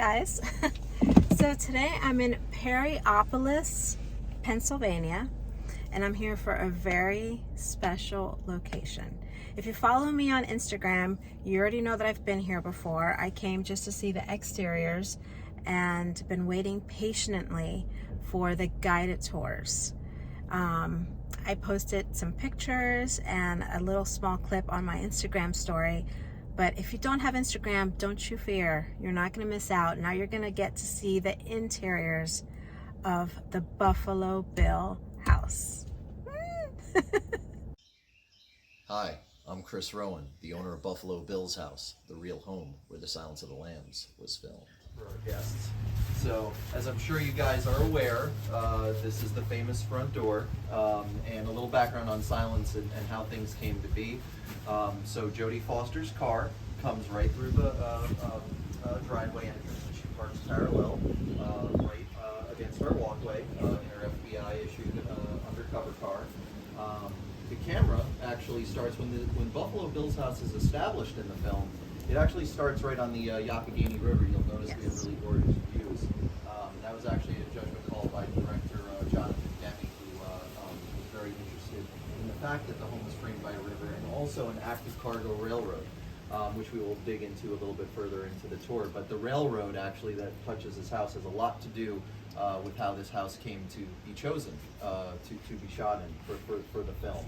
guys. So today I'm in Perryopolis, Pennsylvania, and I'm here for a very special location. If you follow me on Instagram, you already know that I've been here before. I came just to see the exteriors and been waiting patiently for the guided tours. I posted some pictures and a little small clip on my Instagram story. But if you don't have Instagram, don't you fear. You're not going to miss out. Now you're going to get to see the interiors of the Buffalo Bill house. Hi, I'm Chris Rowan, the owner of Buffalo Bill's house, the real home where The Silence of the Lambs was filmed. For our guests. So, as I'm sure you guys are aware, this is the famous front door, and a little background on Silence and how things came to be. So Jodie Foster's car comes right through the driveway entrance, and she parks parallel right against our walkway in her FBI-issued undercover car. The camera actually starts when Buffalo Bill's house is established in the film. It actually starts right on the Youghiogheny River. You'll notice we have really gorgeous views. That was actually a judgment call by director Jonathan Demme, who was very interested in the fact that the home was framed by a river and also an active cargo railroad, which we will dig into a little bit further into the tour. But the railroad actually that touches this house has a lot to do with how this house came to be chosen to be shot in for the film.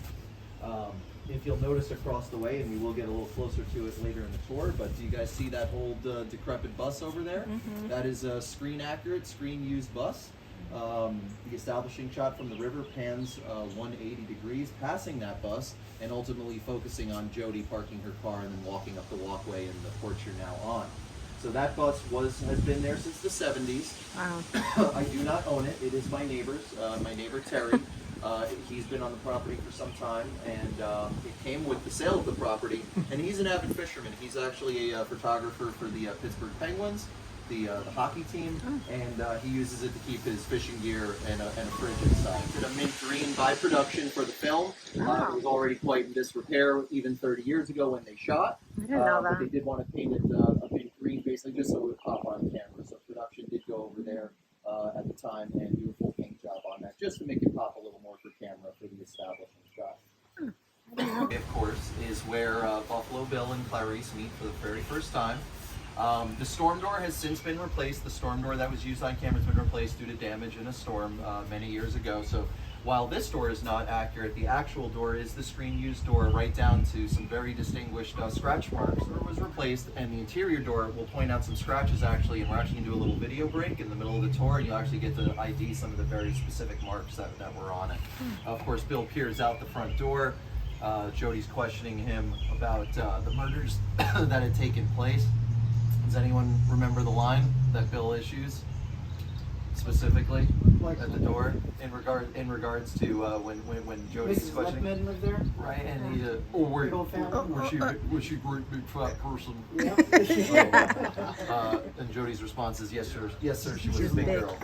If you'll notice across the way, and we will get a little closer to it later in the tour, but do you guys see that old decrepit bus over there? Mm-hmm. That is a screen accurate, screen used bus. The establishing shot from the river pans 180 degrees, passing that bus, and ultimately focusing on Jodie parking her car and then walking up the walkway and the porch you're now on. So that bus has been there since the 70s. Wow. I do not own it. It is my neighbor's, my neighbor Terry. He's been on the property for some time, and it came with the sale of the property. And he's an avid fisherman. He's actually a photographer for the Pittsburgh Penguins, the hockey team, and he uses it to keep his fishing gear and a fridge inside. Did a mint green by production for the film. It was already quite in disrepair even 30 years ago when they shot. I didn't know that. But they did want to paint it a mint green, basically just so it would pop on camera. So production did go over there at the time and do a full paint job on that, just to make it pop a little more for camera for the establishment shot. Of course, is where Buffalo Bill and Clarisse meet for the very first time. The storm door has since been replaced. The storm door that was used on camera has been replaced due to damage in a storm many years ago. So while this door is not accurate, the actual door is the screen-used door, right down to some very distinguished scratch marks. The door was replaced, and the interior door will point out some scratches actually, and we're actually going to do a little video break in the middle of the tour, and you'll actually get to ID some of the very specific marks that were on it. Of course, Bill peers out the front door. Jodie's questioning him about the murders that had taken place. Does anyone remember the line that Bill issues specifically at the door in regards to when Jodie's questioning? Mrs. Leckman lived there? Right, and he was she a great big fat person? Yeah. And Jodie's response is yes sir, she was a big girl.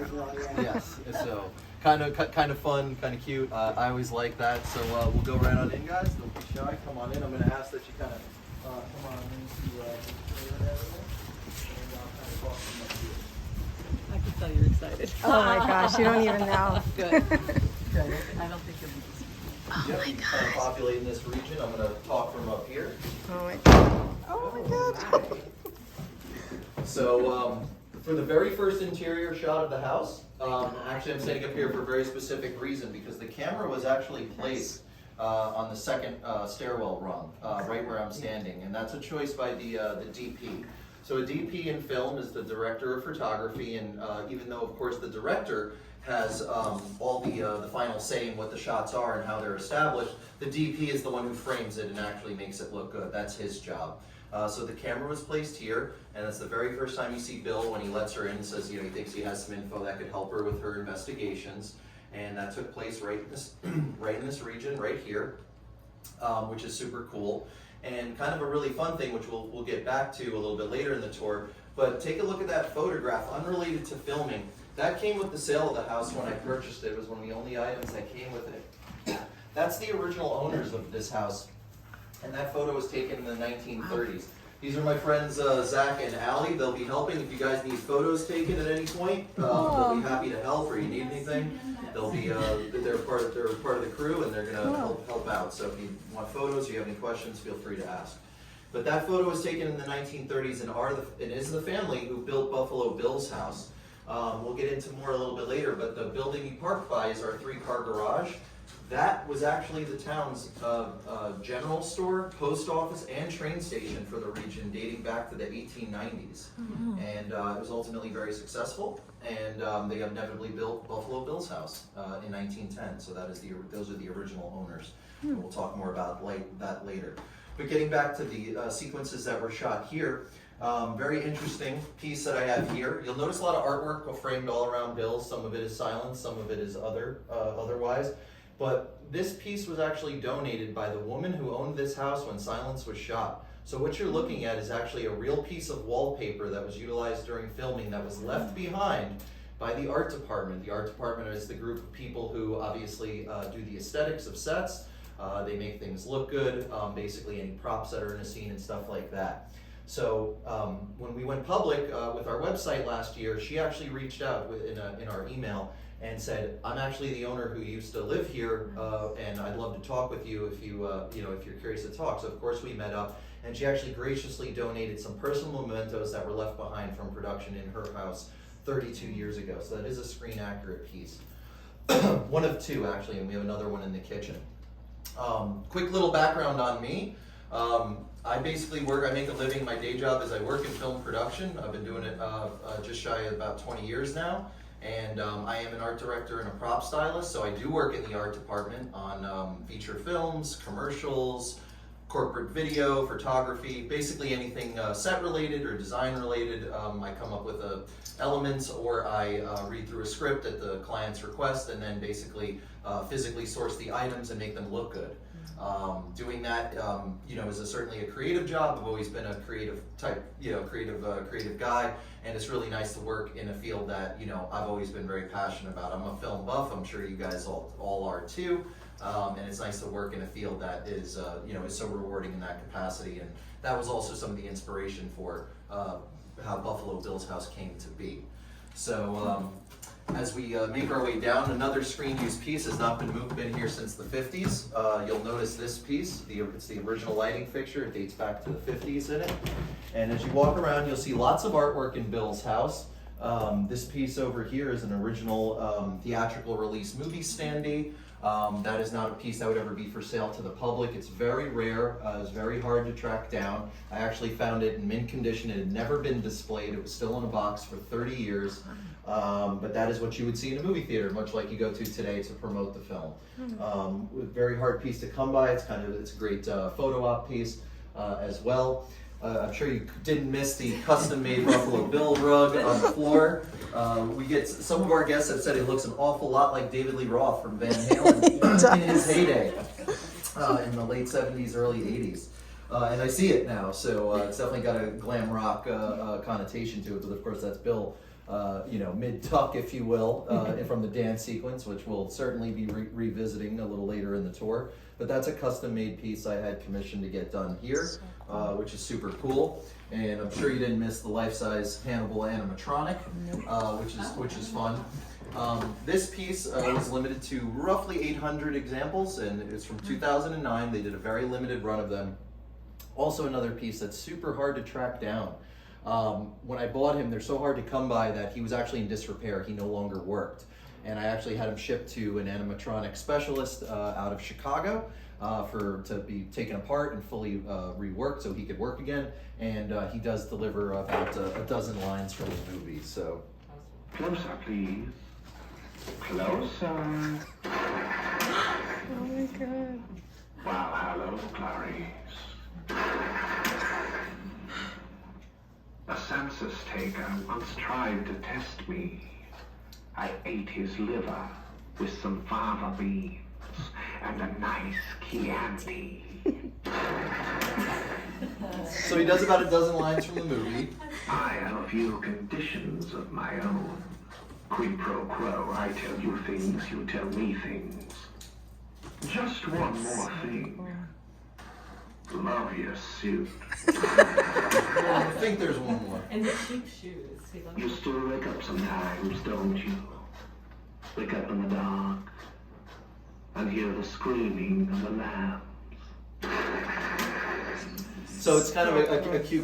Yes, so kind of fun, kind of cute. I always like that. So we'll go right on in, guys. Don't be shy. Come on in. I'm going to ask that you kind of come on into the I can tell you're excited. Oh my gosh, you don't even know. Good. I don't think you'll be Oh yep, my kind of gosh. populating this region. I'm going to talk from up here. Oh my god. Oh my god. So for the very first interior shot of the house, actually I'm standing up here for a very specific reason, because the camera was actually placed on the second stairwell rung, right where I'm standing, and that's a choice by the DP. So a DP in film is the director of photography, and even though, of course, the director has all the final say in what the shots are and how they're established, the DP is the one who frames it and actually makes it look good. That's his job. So the camera was placed here, and that's the very first time you see Bill when he lets her in and says, he thinks he has some info that could help her with her investigations, and that took place right in this region right here, which is super cool. And kind of a really fun thing, which we'll get back to a little bit later in the tour, but take a look at that photograph, unrelated to filming. That came with the sale of the house when I purchased it. It was one of the only items that came with it. That's the original owners of this house, and that photo was taken in the 1930s. These are my friends Zach and Allie. They'll be helping if you guys need photos taken at any point. They'll be happy to help, or you need anything. They'll be they're part of the crew, and they're gonna help out. So if you want photos, or you have any questions, feel free to ask. But that photo was taken in the 1930s, and it is the family who built Buffalo Bill's house. We'll get into more a little bit later, but the building you parked by is our 3-car garage. That was actually the town's general store, post office, and train station for the region, dating back to the 1890s. And it was ultimately very successful, and they inevitably built Buffalo Bill's house in 1910. So those are the original owners. And we'll talk more about that later. But getting back to the sequences that were shot here, very interesting piece that I have here. You'll notice a lot of artwork framed all around Bill's. Some of it is silent, some of it is otherwise. But this piece was actually donated by the woman who owned this house when Silence was shot. So what you're looking at is actually a real piece of wallpaper that was utilized during filming that was left behind by the art department. The art department is the group of people who obviously do the aesthetics of sets. They make things look good, basically any props that are in a scene and stuff like that. So when we went public with our website last year, she actually reached out in our email and said, "I'm actually the owner who used to live here, and I'd love to talk with you if if you're curious to talk." So of course we met up, and she actually graciously donated some personal mementos that were left behind from production in her house 32 years ago. So that is a screen accurate piece. One of two actually, and we have another one in the kitchen. Quick little background on me. I basically I make a living, my day job is I work in film production. I've been doing it just shy of about 20 years now. And I am an art director and a prop stylist, so I do work in the art department on feature films, commercials, corporate video, photography, basically anything set related or design related. I come up with elements, or I read through a script at the client's request, and then basically physically source the items and make them look good. Doing that, is certainly a creative job. I've always been a creative type, creative guy, and it's really nice to work in a field that, I've always been very passionate about. I'm a film buff. I'm sure you guys all are too. And it's nice to work in a field that is, is so rewarding in that capacity. And that was also some of the inspiration for how Buffalo Bill's house came to be. So, as we make our way down, another screen use piece has not been here since the 50s. You'll notice this piece, it's the original lighting fixture. It dates back to the 50s in it. And as you walk around, you'll see lots of artwork in Bill's house. This piece over here is an original theatrical release movie standee. That is not a piece that would ever be for sale to the public. It's very rare. It's very hard to track down. I actually found it in mint condition. It had never been displayed. It was still in a box for 30 years. But that is what you would see in a movie theater, much like you go to today to promote the film. Very hard piece to come by. It's a great photo op piece as well. I'm sure you didn't miss the custom-made Buffalo Bill rug on the floor. We get some of our guests have said it looks an awful lot like David Lee Roth from Van Halen in his heyday in the late 70s, early 80s. And I see it now, so it's definitely got a glam rock connotation to it. But of course, that's Bill, mid-tuck, if you will, from the dance sequence, which we'll certainly be revisiting a little later in the tour. But that's a custom-made piece I had commissioned to get done here, which is super cool. And I'm sure you didn't miss the life-size Hannibal animatronic, which is fun. This piece was limited to roughly 800 examples, and it's from 2009. They did a very limited run of them. Also another piece that's super hard to track down. When I bought him, they're so hard to come by that he was actually in disrepair. He no longer worked. And I actually had him shipped to an animatronic specialist out of Chicago to be taken apart and fully reworked so he could work again. And he does deliver about a dozen lines from the movie. So closer, please. Closer. Oh my God. Well, hello, Clarisse. A census taker once tried to test me. I ate his liver with some fava beans and a nice Chianti. So he does about a dozen lines from the movie. I have a few conditions of my own. Quid pro quo, I tell you things, you tell me things. Just one more thing. Love your suit. I think there's one more. And the cheap shoes. He loves You still wake up sometimes, don't you? Wake up in the dark and hear the screaming of the lambs. So it's kind of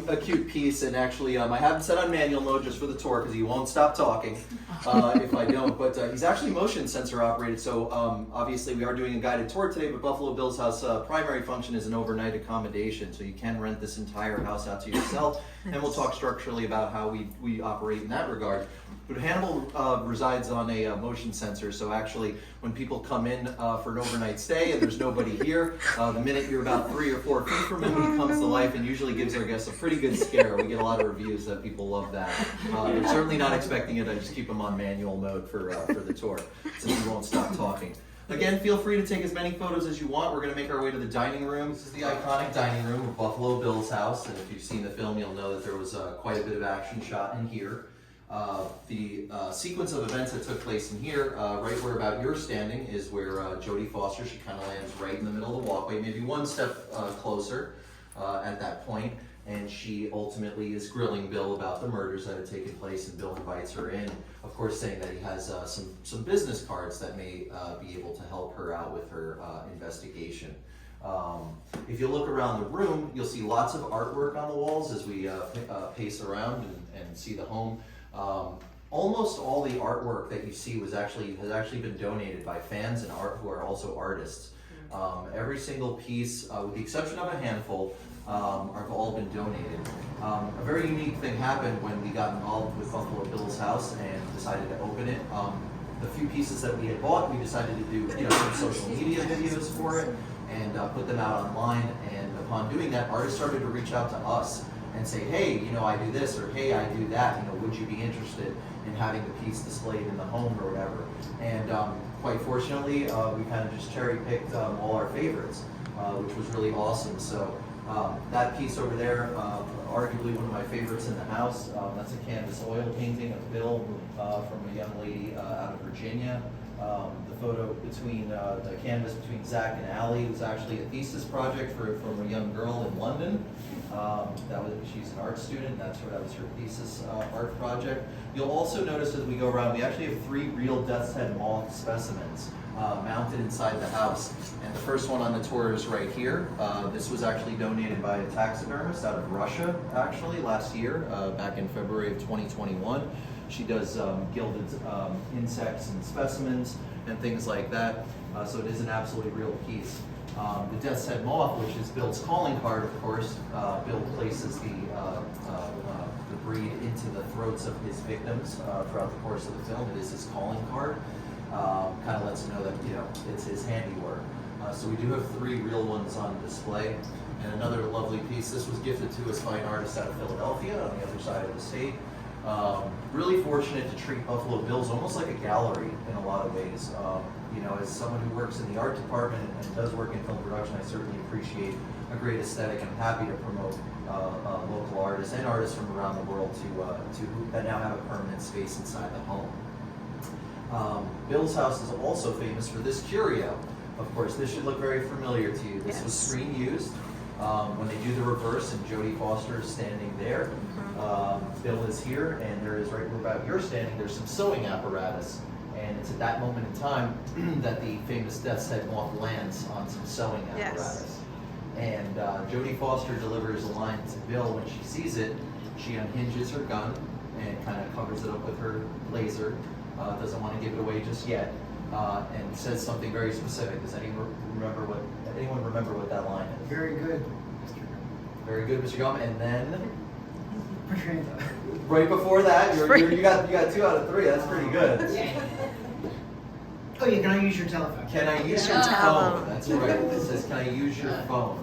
a cute piece, and actually I have him set on manual mode just for the tour because he won't stop talking if I don't. But he's actually motion sensor operated, so obviously we are doing a guided tour today, but Buffalo Bill's house primary function is an overnight accommodation, so you can rent this entire house out to yourself, and we'll talk structurally about how we operate in that regard. But Hannibal resides on a motion sensor, so actually when people come in for an overnight stay and there's nobody here, the minute you're about 3 or 4 feet from him, he comes to life and usually gives our guests a pretty good scare. We get a lot of reviews that people love that. They're certainly not expecting it. I just keep them on manual mode for the tour, since we won't stop talking. Again, feel free to take as many photos as you want. We're going to make our way to the dining room. This is the iconic dining room of Buffalo Bill's house, and if you've seen the film, you'll know that there was quite a bit of action shot in here. The sequence of events that took place in here, right where about you're standing, is where Jodie Foster, she kind of lands right in the middle of the walkway, maybe one step closer at that point, and she ultimately is grilling Bill about the murders that had taken place, and Bill invites her in, of course saying that he has some business cards that may be able to help her out with her investigation. If you look around the room, you'll see lots of artwork on the walls as we pace around and see the home. Almost all the artwork that you see has actually been donated by fans and who are also artists. Every single piece, with the exception of a handful, have all been donated. A very unique thing happened when we got involved with Buffalo Bill's house and decided to open it. The few pieces that we had bought, we decided to do some social media videos for it and put them out online. And upon doing that, artists started to reach out to us and say, hey, I do this, or hey, I do that, would you be interested in having the piece displayed in the home or whatever? And quite fortunately, we kind of just cherry picked all our favorites, which was really awesome. So that piece over there, arguably one of my favorites in the house, that's a canvas oil painting of Bill from a young lady out of Virginia. The photo between the canvas between Zach and Allie was actually a thesis project from a young girl in London. She's an art student. That was her thesis art project. You'll also notice as we go around, we actually have 3 real death's head moth specimens mounted inside the house. And the first one on the tour is right here. This was actually donated by a taxidermist out of Russia, actually, last year, back in February of 2021. She does gilded insects and specimens and things like that. So it is an absolutely real piece. The death's head moth, which is Bill's calling card, of course. Bill places the breed into the throats of his victims throughout the course of the film. It is his calling card. Kind of lets him know that it's his handiwork. So we do have 3 real ones on display. And another lovely piece. This was gifted to us by an artist out of Philadelphia on the other side of the state. Really fortunate to treat Buffalo Bill's almost like a gallery in a lot of ways. As someone who works in the art department and does work in film production, I certainly appreciate a great aesthetic. I'm happy to promote local artists and artists from around the world that now have a permanent space inside the home. Bill's house is also famous for this curio. Of course, this should look very familiar to you. This was screen used. When they do the reverse and Jodie Foster is standing there, Bill is here, and there is right where about you're standing, there's some sewing apparatus. And it's at that moment in time that the famous death's head moth lands on some sewing apparatus. And Jodie Foster delivers a line to Bill when she sees it. She unhinges her gun and kind of covers it up with her laser. Doesn't want to give it away just yet. And says something very specific. Does anyone remember what that line is? Very good, Mr. Gum. Very good, Mr. Gum. And then right before that, you got 2 out of 3. That's pretty good. Oh yeah, can I use your telephone? Can I use your phone? That's right. It says, can I use your phone?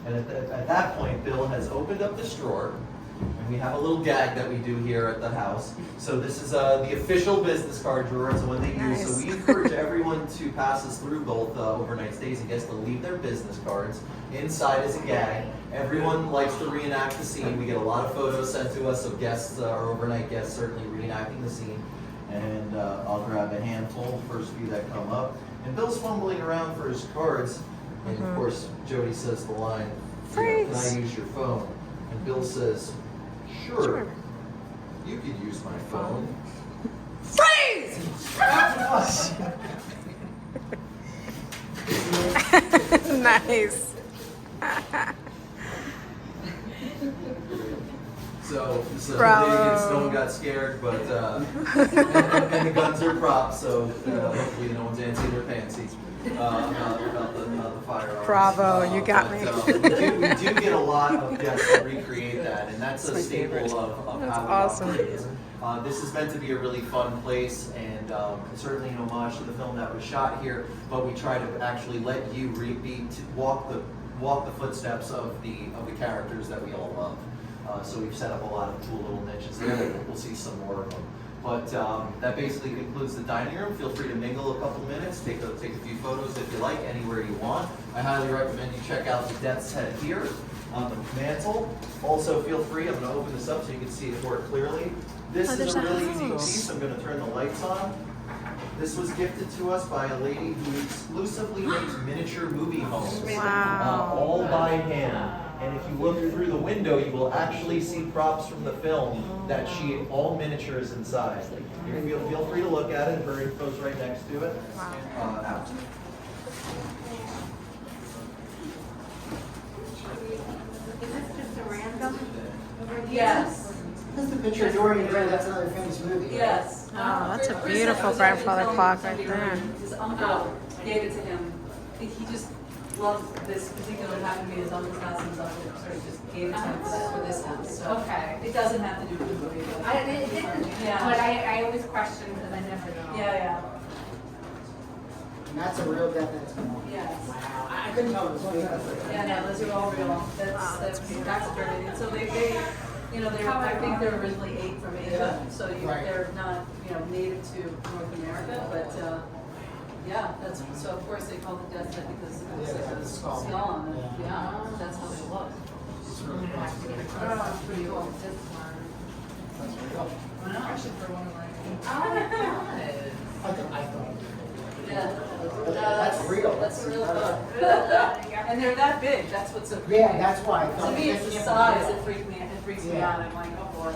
And at that point, Bill has opened up this drawer, and we have a little gag that we do here at the house. So this is the official business card drawer. It's the one they use. So we encourage everyone to pass us through both overnight stays and guests to leave their business cards. Inside is a gag. Everyone likes to reenact the scene. We get a lot of photos sent to us of guests, our overnight guests, certainly reenacting the scene. And I'll grab a handful, first few that come up. And Bill's fumbling around for his cards. And of course, Jodie says the line, Can I Freeze. use your phone? And Bill says, sure. You could use my phone. Freeze! Nice. So Bravo. no one got scared, but and the guns are props, so hopefully no one's antsy their pantsies about the firearms. Bravo, you got me. We do get a lot of guests to recreate that, and that's a staple of That's how awesome. we operate. This is meant to be a really fun place, and certainly an homage to the film that was shot here. But we try to actually let you walk the footsteps of the characters that we all love. So we've set up a lot of cool little niches there. We'll see some more of them. But that basically concludes the dining room. Feel free to mingle a couple minutes, take a few photos if you like, anywhere you want. I highly recommend you check out the Death's Head here on the mantle. Also feel free, I'm going to open this up so you can see it more clearly. This is a really unique piece. I'm going to turn the lights on. This was gifted to us by a lady who exclusively makes miniature movie homes. Wow. All by hand. And if you look through the window, you will actually see props from the film that she all miniatures inside. You feel free to look at it. Her info's right next to it. Out. Yes. That's the picture of Dorian Gray. That's another famous movie. Right? Yes. Oh, that's a beautiful grandfather clock right there. His uncle gave it to him. He just loved this particular, happened to be his uncle's house, and his uncle sort of just gave it to him for this house. So Okay. it doesn't have to do with the movie. It didn't, Yeah. but I always question because I never know. Yeah, And that's a real death that's going on. Yes. Wow. I couldn't tell it was fake. yeah, no, those are all real. That's dirty. And so they you know, I think they're originally from Asia, so Right. they're not, native to North America, but, yeah, so of course they call it Death's Head because it looks like a skull on it. Yeah, that's how they look. Oh, pretty cool. That's real. I should throw one of mine. I thought. Yeah. That's real. That's a real book. And they're that big, that's what's so creepy. Yeah, that's why I To thought. me, it's the size that freaks me out. I'm like, oh boy.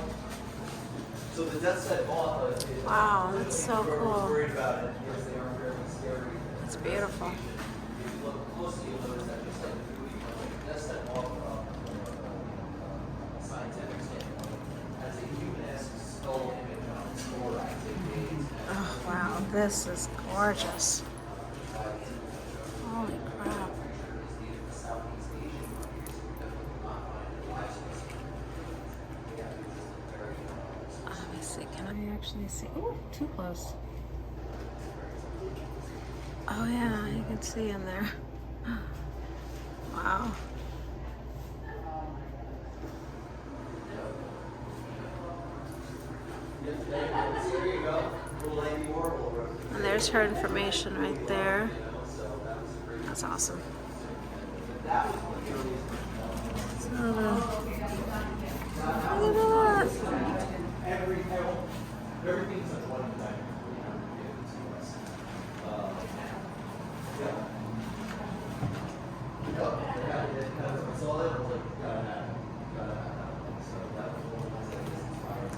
So the Death's Head moth is Wow, that's so we're cool. worried about it because they are very scary. It's beautiful. If you look closely, you'll notice that just like the movie, Death's Head moth from a scientific standpoint has a human-esque skull image on its thorax. Oh, wow, this is gorgeous. Holy crap. Let me see, can I actually see? Oh, too close. Oh yeah, you can see in there. Wow. There you go. Little Andy Warhol. And there's her information right there. That's awesome. So, look at that. Every film, everything's a 29. I saw that. I was like, gotta have it. So that was one of the things that inspired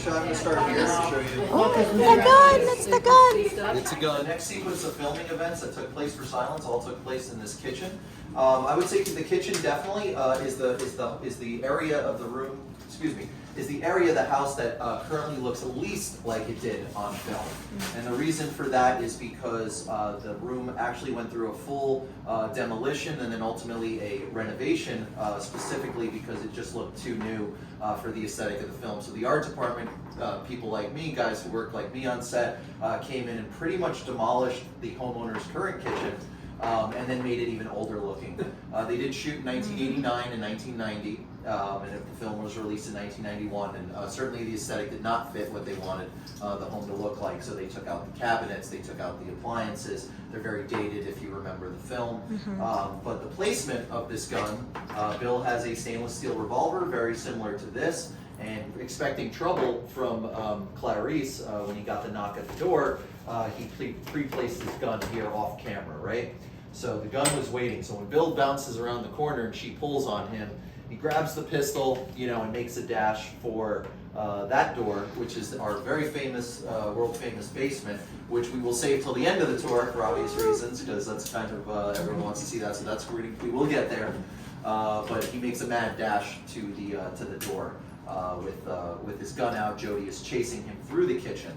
I'm going to start here and show you. Oh, the gun! It's the gun! It's a gun. The next sequence of filming events that took place for Silence all took place in this kitchen. I would say the kitchen definitely is the area of the room. Excuse me. Is the area of the house that currently looks least like it did on film. And the reason for that is because the room actually went through a full demolition and then ultimately a renovation, specifically because it just looked too new for the aesthetic of the film. So the art department, people like me, guys who work like me on set, came in and pretty much demolished the homeowner's current kitchen and then made it even older looking. They did shoot in 1989 and 1990, and the film was released in 1991, and certainly the aesthetic did not fit what they wanted the home to look like, so they took out the cabinets, they took out the appliances. They're very dated if you remember the film. But the placement of this gun, Bill has a stainless steel revolver very similar to this, and expecting trouble from Clarisse when he got the knock at the door, he pre-placed his gun here off camera, right? So the gun was waiting. So when Bill bounces around the corner and she pulls on him, he grabs the pistol, you know, and makes a dash for that door, which is our very famous, world famous basement, which we will save till the end of the tour for obvious reasons, because that's kind of, everyone wants to see that, so that's where we will get there. But he makes a mad dash to the door with his gun out. Jody is chasing him through the kitchen.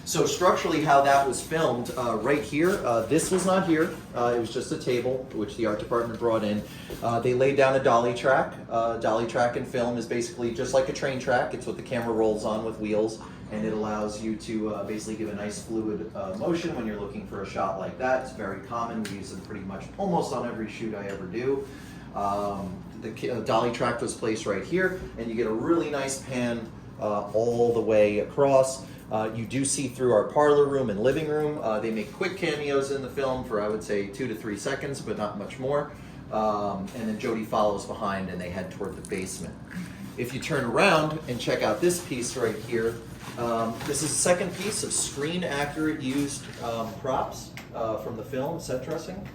So structurally how that was filmed, right here, this was not here, it was just a table which the art department brought in. They laid down a dolly track. Dolly track in film is basically just like a train track. It's what the camera rolls on with wheels, and it allows you to basically give a nice fluid motion when you're looking for a shot like that. It's very common. We use them pretty much almost on every shoot I ever do. The dolly track was placed right here, and you get a really nice pan all the way across. You do see through our parlor room and living room. They make quick cameos in the film for, I would say, 2 to 3 seconds, but not much more. And then Jody follows behind and they head toward the basement. If you turn around and check out this piece right here, this is the second piece of screen accurate used props from the film, set dressing.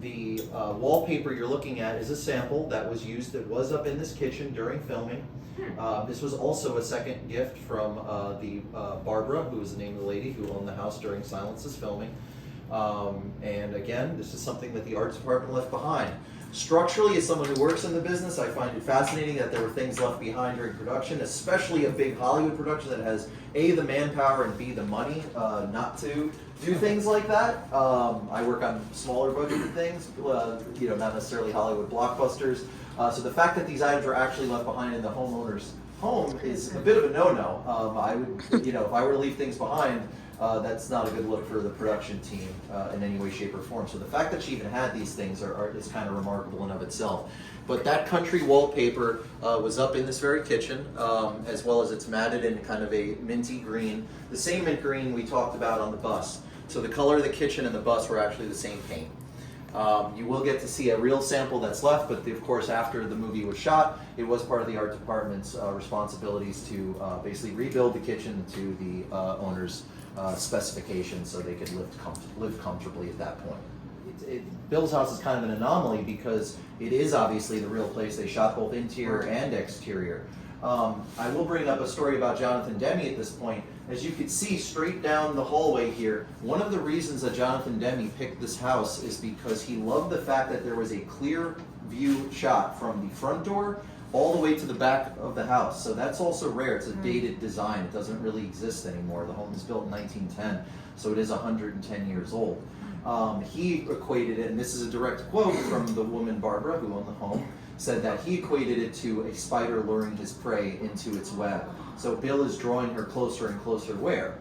The wallpaper you're looking at is a sample that was used, that was up in this kitchen during filming. This was also a second gift from Barbara, who was the name of the lady who owned the house during Silence's filming. And again, this is something that the arts department left behind. Structurally, as someone who works in the business, I find it fascinating that there were things left behind during production, especially a big Hollywood production that has A, the manpower, and B, the money not to do things like that. I work on smaller budgeted things, you know, not necessarily Hollywood blockbusters. So the fact that these items were actually left behind in the homeowner's home is a bit of a no-no. I would, you know, if I were to leave things behind, that's not a good look for the production team in any way, shape, or form. So the fact that she even had these things is kind of remarkable in of itself. But that country wallpaper was up in this very kitchen, as well as it's matted in kind of a minty green, the same mint green we talked about on the bus. So the color of the kitchen and the bus were actually the same paint. You will get to see a real sample that's left, but of course after the movie was shot, it was part of the art department's responsibilities to basically rebuild the kitchen to the owner's specifications so they could live comfortably at that point. Bill's house is kind of an anomaly because it is obviously the real place. They shot both interior and exterior. I will bring up a story about Jonathan Demme at this point. As you can see straight down the hallway here, one of the reasons that Jonathan Demme picked this house is because he loved the fact that there was a clear view shot from the front door all the way to the back of the house. So that's also rare. It's a dated design. It doesn't really exist anymore. The home was built in 1910, so it is 110 years old. He equated it, and this is a direct quote from the woman Barbara who owned the home, said that he equated it to a spider luring his prey into its web. So Bill is drawing her closer and closer where?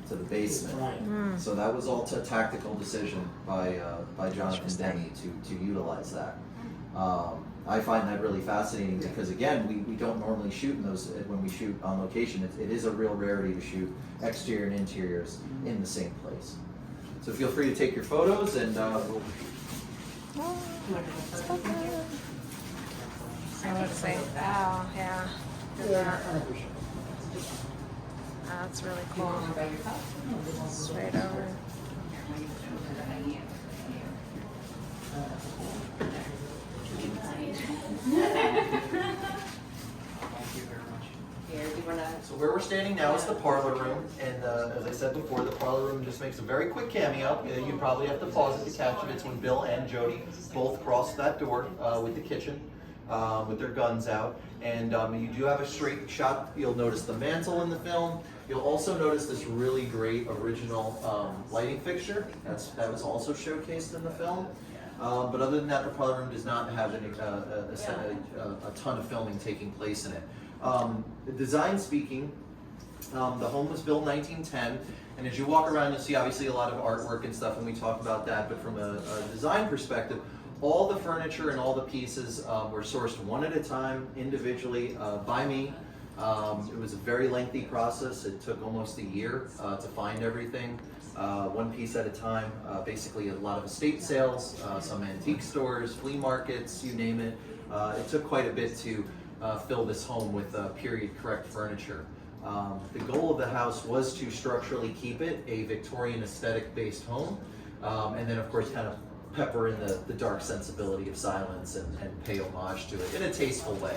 To the basement. So that was all a tactical decision by Jonathan Demme to utilize that. I find that really fascinating because again, we don't normally shoot in those, when we shoot on location, it is a real rarity to shoot exterior and interiors in the same place. So feel free to take your photos and we'll... I would say, oh, yeah. That's really cool. Straight over. So where we're standing now is the parlor room, and as I said before, the parlor room just makes a very quick cameo. You probably have to pause it to catch it. It's when Bill and Jody both cross that door with the kitchen, with their guns out. And you do have a straight shot. You'll notice the mantle in the film. You'll also notice this really great original lighting fixture. That was also showcased in the film. But other than that, the parlor room does not have any, a ton of filming taking place in it. Design speaking, The home was built in 1910, and as you walk around, you'll see obviously a lot of artwork and stuff, and we talk about that, but from a design perspective, all the furniture and all the pieces were sourced one at a time, individually, by me. It was a very lengthy process. It took almost a year to find everything, one piece at a time. Basically a lot of estate sales, some antique stores, flea markets, you name it. It took quite a bit to fill this home with period correct furniture. The goal of the house was to structurally keep it a Victorian aesthetic based home, and then of course kind of pepper in the dark sensibility of silence and pay homage to it in a tasteful way.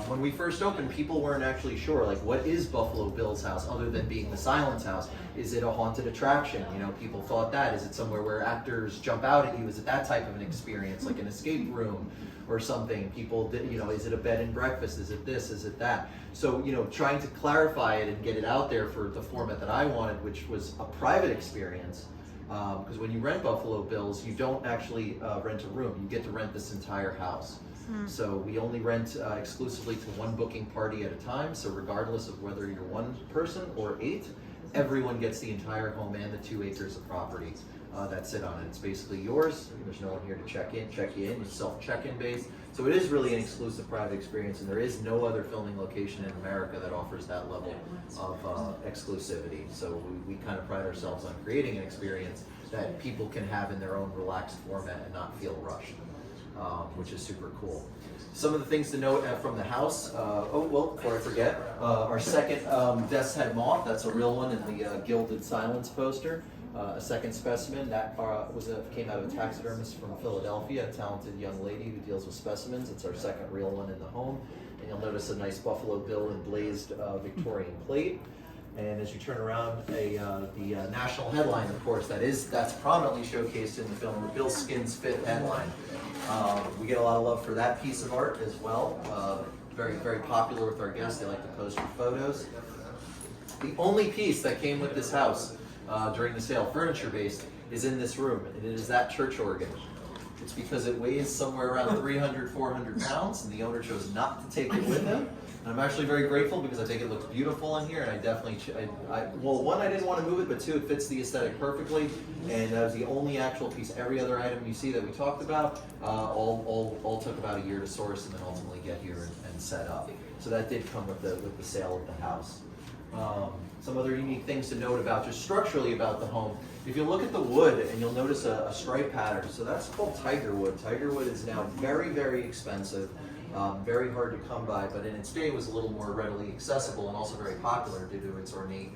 When we first opened, people weren't actually sure, like, what is Buffalo Bill's house other than being the Silence House? Is it a haunted attraction? You know, people thought that. Is it somewhere where actors jump out at you? Is it that type of an experience, like an escape room or something? People, you know, is it a bed and breakfast? Is it this? Is it that? So, you know, trying to clarify it and get it out there for the format that I wanted, which was a private experience. Because when you rent Buffalo Bills, you don't actually rent a room. You get to rent this entire house. So we only rent exclusively to one booking party at a time. So regardless of whether you're one person or 8, everyone gets the entire home and the 2 acres of property that sit on it. It's basically yours. There's no one here to check you in. It's self-check-in based. So it is really an exclusive private experience, and there is no other filming location in America that offers that level of exclusivity. So we kind of pride ourselves on creating an experience that people can have in their own relaxed format and not feel rushed, which is super cool. Some of the things to note from the house, before I forget, our second Death's Head moth, that's a real one in the Gilded Silence poster. A second specimen that came out of a taxidermist from Philadelphia, a talented young lady who deals with specimens. It's our second real one in the home. And you'll notice a nice Buffalo Bill emblazed Victorian plate. And as you turn around, the national headline, of course, that's prominently showcased in the film, the Bill Skins Fit headline. We get a lot of love for that piece of art as well. Very, very popular with our guests. They like to post for photos. The only piece that came with this house during the sale, furniture based, is in this room, and it is that church organ. It's because it weighs somewhere around 300, 400 pounds, and the owner chose not to take it with him. And I'm actually very grateful because I think it looks beautiful in here, and I definitely, well, one, I didn't want to move it, but 2, it fits the aesthetic perfectly, and that was the only actual piece. Every other item you see that we talked about, all took about a year to source and then ultimately get here and set up. So that did come with the sale of the house. Some other unique things to note about, just structurally about the home. If you look at the wood, and you'll notice a stripe pattern, so that's called tiger wood. Tiger wood is now very, very expensive, very hard to come by, but in its day was a little more readily accessible and also very popular due to its ornate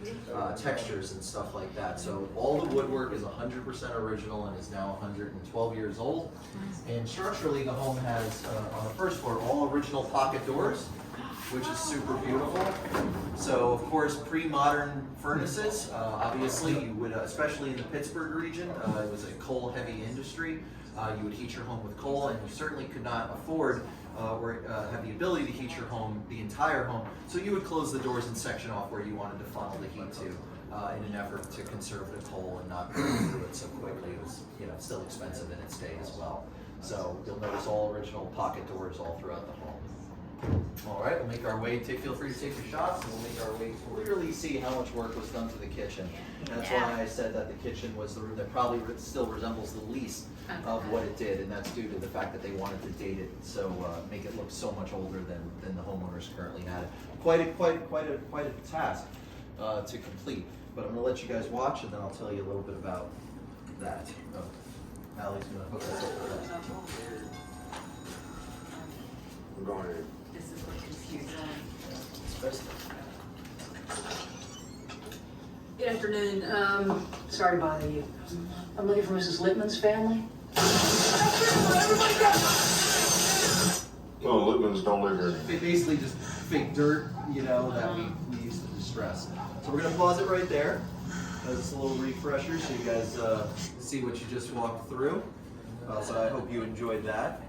textures and stuff like that. So all the woodwork is 100% original and is now 112 years old. And structurally, the home has, on the first floor, all original pocket doors, which is super beautiful. So of course, pre-modern furnaces, obviously you would, especially in the Pittsburgh region, it was a coal heavy industry. You would heat your home with coal, and you certainly could not afford or have the ability to heat your home, the entire home. So you would close the doors and section off where you wanted to funnel the heat to in an effort to conserve the coal and not burn through it so quickly. It was, you know, still expensive in its day as well. So you'll notice all original pocket doors all throughout the home. All right, we'll make our way, feel free to take your shots, and we'll make our way to clearly see how much work was done to the kitchen. And that's why I said that the kitchen was the room that probably still resembles the least of what it did, and that's due to the fact that they wanted to date it, so make it look so much older than the homeowners currently had. Quite a task to complete. But I'm gonna let you guys watch, and then I'll tell you a little bit about that. Oh, Allie's gonna hook us up with that. Go ahead. This is what Good afternoon. Sorry to bother you. I'm looking for Mrs. Lippman's family. Well, Lippmans don't live here. They basically just fake dirt, you know, that we use to distress. So we're gonna pause it right there. Just a little refresher so you guys see what you just walked through. So I hope you enjoyed that.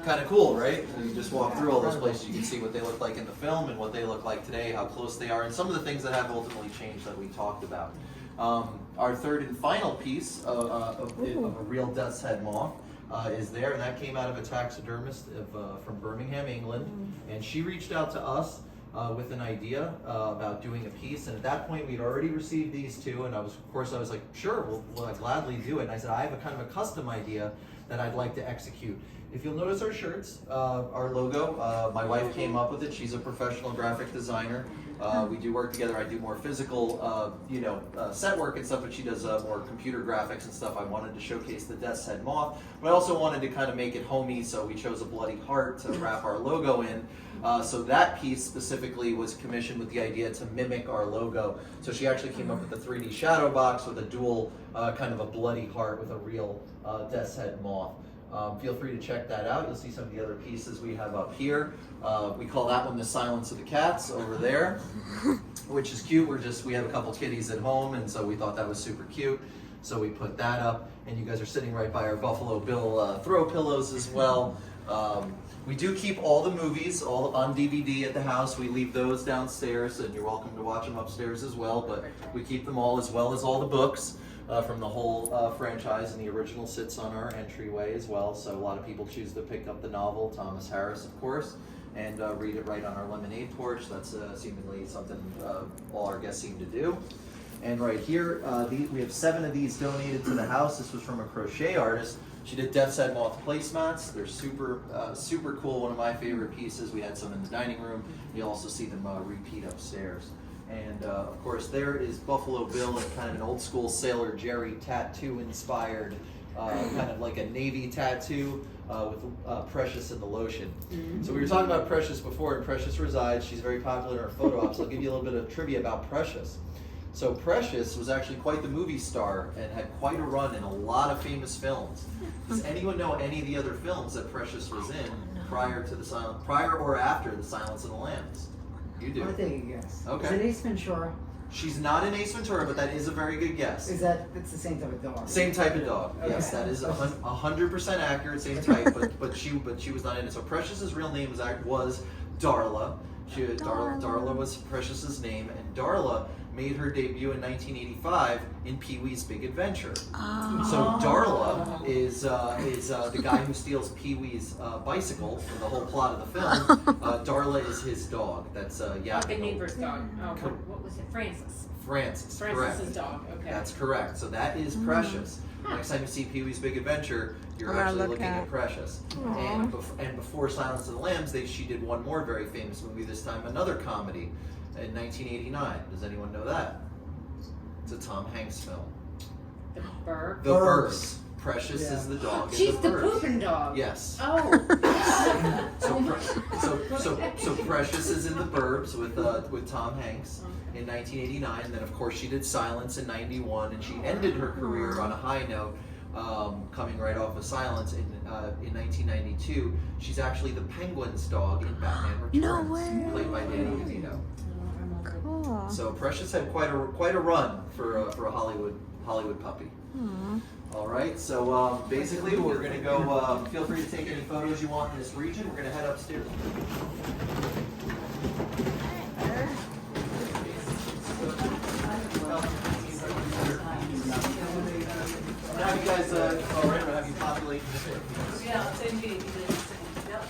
Kind of cool, right? You just walk through all those places, you can see what they look like in the film and what they look like today, how close they are, and some of the things that have ultimately changed that we talked about. Our third and final piece of a real Death's Head moth is there, and that came out of a taxidermist from Birmingham, England. And she reached out to us with an idea about doing a piece, and at that point we'd already received these two, and I was like, sure, we'll gladly do it. And I said, I have a kind of a custom idea that I'd like to execute. If you'll notice our shirts, our logo, my wife came up with it. She's a professional graphic designer. We do work together. I do more physical, set work and stuff, but she does more computer graphics and stuff. I wanted to showcase the Death's Head moth, but I also wanted to kind of make it homey, so we chose a bloody heart to wrap our logo in. So that piece specifically was commissioned with the idea to mimic our logo. So she actually came up with a 3D shadow box with a dual kind of a bloody heart with a real Death's Head moth. Feel free to check that out. You'll see some of the other pieces we have up here. We call that one the Silence of the Cats over there, which is cute. We have a couple kitties at home, and so we thought that was super cute. So we put that up, and you guys are sitting right by our Buffalo Bill throw pillows as well. We do keep all the movies all on DVD at the house. We leave those downstairs, and you're welcome to watch them upstairs as well, but we keep them all, as well as all the books from the whole franchise, and the original sits on our entryway as well. So a lot of people choose to pick up the novel, Thomas Harris, of course, and read it right on our lemonade porch. That's seemingly something all our guests seem to do. And right here, we have 7 of these donated to the house. This was from a crochet artist. She did Death's Head moth placemats. They're super, super cool. One of my favorite pieces. We had some in the dining room. You'll also see them repeat upstairs. And of course, there is Buffalo Bill in kind of an old school Sailor Jerry tattoo inspired, kind of like a navy tattoo with Precious in the lotion. So we were talking about Precious before, and Precious resides. She's very popular in our photo ops. I'll give you a little bit of trivia about Precious. So Precious was actually quite the movie star and had quite a run in a lot of famous films. Does anyone know any of the other films that Precious was in prior or after The Silence of the Lambs? You do. I'll take a guess. Okay. Is it Ace Ventura? She's not in Ace Ventura, but that is a very good guess. It's the same type of dog? Same type of dog. Okay. Yes, that is 100% accurate. Same type, but she was not in it. So Precious's real name was Darla. Darla was Precious's name, and Darla made her debut in 1985 in Pee-wee's Big Adventure. So Darla is the guy who steals Pee-wee's bicycle for the whole plot of the film. Darla is his dog. That's The neighbor's dog. Oh, what was it? Francis. Francis, correct. Francis's dog. Okay. That's correct. So that is Precious. Next time you see Pee-wee's Big Adventure, you're actually looking at Precious. And before Silence of the Lambs, she did one more very famous movie, this time another comedy in 1989. Does anyone know that? It's a Tom Hanks film. The Burp. The Burbs. Precious is the dog. She's in the Burbs. pooping dog. Yes. Oh. So Precious is in the Burbs with Tom Hanks in 1989. And then of course she did Silence in 91, and she ended her career on a high note, coming right off of Silence in 1992. She's actually the Penguin's dog in Batman Returns, No way. played by Danny DeVito. Cool. So Precious had quite a run for a Hollywood puppy. All right, so basically we're going to go, feel free to take any photos you want in this region. We're going to head upstairs. Have you guys, have you populate this area? Yeah, same gate. Yep.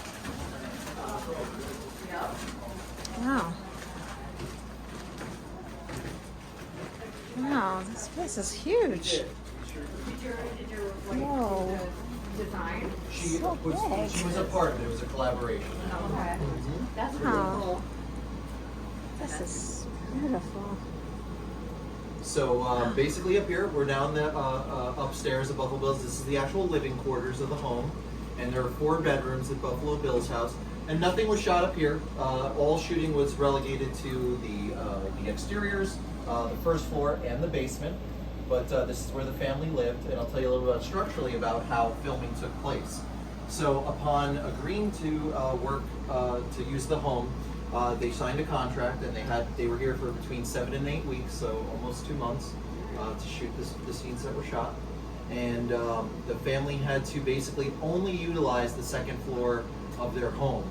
Yep. Wow. Wow, this place is huge. Did your Whoa. design? She So big. was a part of it. It was a collaboration. Okay. That's really Wow. cool. This is beautiful. So basically up here, we're down the upstairs at Buffalo Bill's. This is the actual living quarters of the home. And there are 4 bedrooms at Buffalo Bill's house. And nothing was shot up here. All shooting was relegated to the exteriors, the first floor, and the basement. But this is where the family lived. And I'll tell you a little bit structurally about how filming took place. So upon agreeing to work to use the home, they signed a contract, and they were here for between 7 and 8 weeks, so almost 2 months, to shoot the scenes that were shot. And the family had to basically only utilize the second floor of their home.